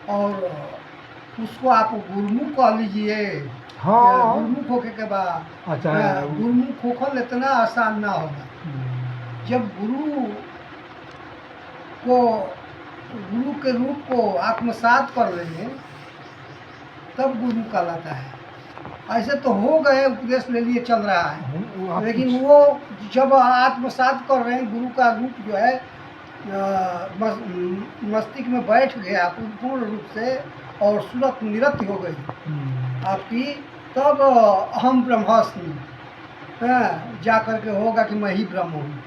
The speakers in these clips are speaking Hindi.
और उसको आप गुरुमुख कह लीजिए। हाँ। गुरुमुख होके के बाद अच्छा। गुरुमुख होखल इतना आसान ना होगा। जब गुरु के रूप को आत्मसात कर लेंगे तब गुरु कहलाता है। ऐसे तो हो गए, उपदेश ले लिए, चल रहा है, लेकिन वो जब आत्मसात कर रहे हैं, गुरु का रूप जो है मस्तिष्क में बैठ गया पूर्ण रूप से और सूरत निरत हो गई आपकी, तब अहम ब्रह्मास्मि जा करके होगा कि मैं ही ब्रह्म हूँ,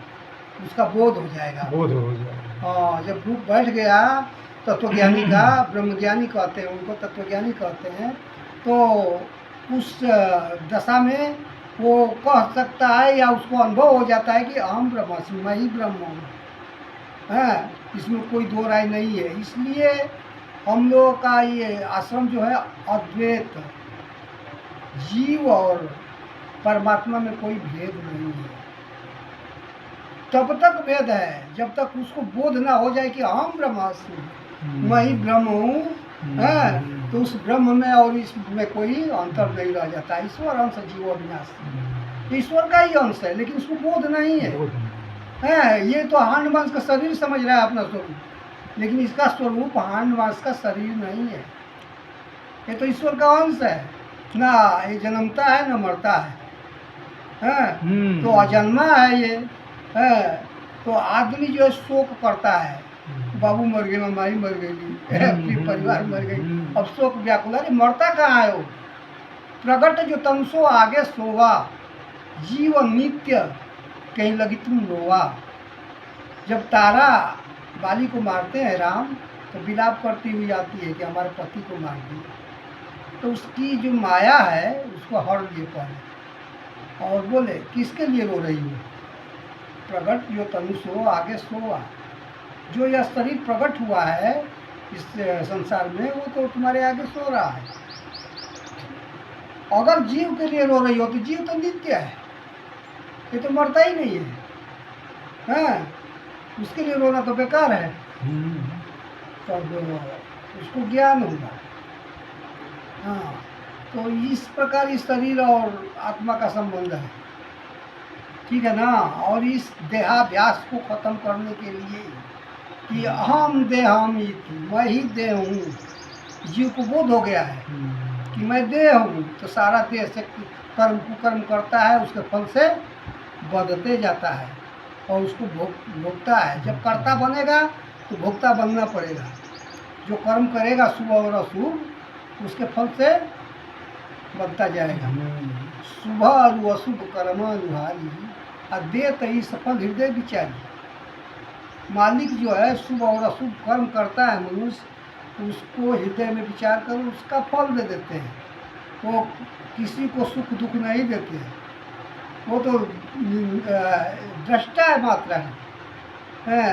उसका बोध हो जाएगा। बोध हो जाएगा। हाँ, जब रूप बैठ गया तत्वज्ञानी का, ब्रह्मज्ञानी कहते हैं उनको, तत्वज्ञानी कहते हैं, तो उस दशा में वो कह सकता है या उसको अनुभव हो जाता है कि अहम ब्रह्मास्मि, मैं ही ब्रह्म हूँ। है, इसमें कोई दो राय नहीं है। इसलिए हम लोग का ये आश्रम जो है अद्वैत, जीव और परमात्मा में कोई भेद नहीं है। तब तक भेद है जब तक उसको बोध ना हो जाए कि हम ब्रह्मास्मि, मैं ही ब्रह्म हूँ, तो उस ब्रह्म में और इसमें कोई अंतर नहीं रह जाता। ईश्वर अंश जीव अविनाशी, ईश्वर का ही अंश है, लेकिन उसको बोध नहीं है। ये तो हांड मांस का शरीर समझ रहा है अपना स्वरूप, लेकिन इसका स्वरूप हांड मांस का शरीर नहीं है। ये तो ईश्वर का अंश है, ना ये जन्मता है ना मरता है, तो अजन्मा है ये। तो आदमी जो है शोक करता है, बाबू मर गए, माई मर गई, अपनी परिवार मर गई, अब शोक व्याकुल। अरे मरता कहाँ है वो? प्रगट जो तमसो आगे सोवा, जीव नित्य कहीं लगी तुम रोवा। जब तारा बाली को मारते हैं राम, तो विलाप करती हुई आती है कि हमारे पति को मार दिया, तो उसकी जो माया है उसको हर लिए पहले, और बोले किसके लिए रो रही हो? प्रगट जो तनुसो आगे सोवा, जो यह शरीर प्रकट हुआ है इस संसार में, वो तो तुम्हारे आगे सो रहा है। अगर जीव के लिए रो रही हो तो जीव तो नित्य है, ये तो मरता ही नहीं है, उसके लिए रोना तो बेकार है। तब उसको ज्ञान होगा। हाँ, तो इस प्रकार इस शरीर और आत्मा का संबंध है, ठीक है ना। और इस देहाभ्यास को खत्म करने के लिए कि अहम देहामी, मैं ही देह हूँ, जीव को बोध हो गया है कि मैं देह हूँ, तो सारा देह से कर्म कुकर्म करता है, उसके फल से बदलते जाता है और उसको भोगता है। जब कर्ता बनेगा तो भोक्ता बनना पड़ेगा। जो कर्म करेगा शुभ और अशुभ, उसके फल से बनता जाएगा। शुभ और अशुभ कर्मानुहारी अद्वैत ही सफल हृदय विचारी। मालिक जो है शुभ और अशुभ कर्म करता है मनुष्य, उसको हृदय में विचार कर उसका फल दे देते हैं। वो किसी को सुख दुख नहीं देते हैं, वो तो दृष्टा है मात्र है,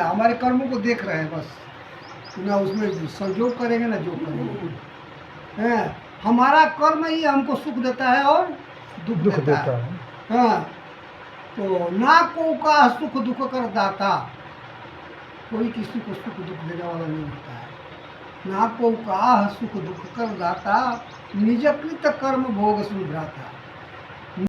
हमारे कर्मों को देख रहे हैं बस, ना उसमें संयोग करेंगे ना जो करेंगे। हमारा कर्म ही हमको सुख देता है और दुख देता है। तो ना को का सुख दुख कर दाता, कोई किसी को सुख दुख देने वाला नहीं होता है। ना को का सुख दुख कर दाता, निजकृत कर्म भोग सुभ्राता।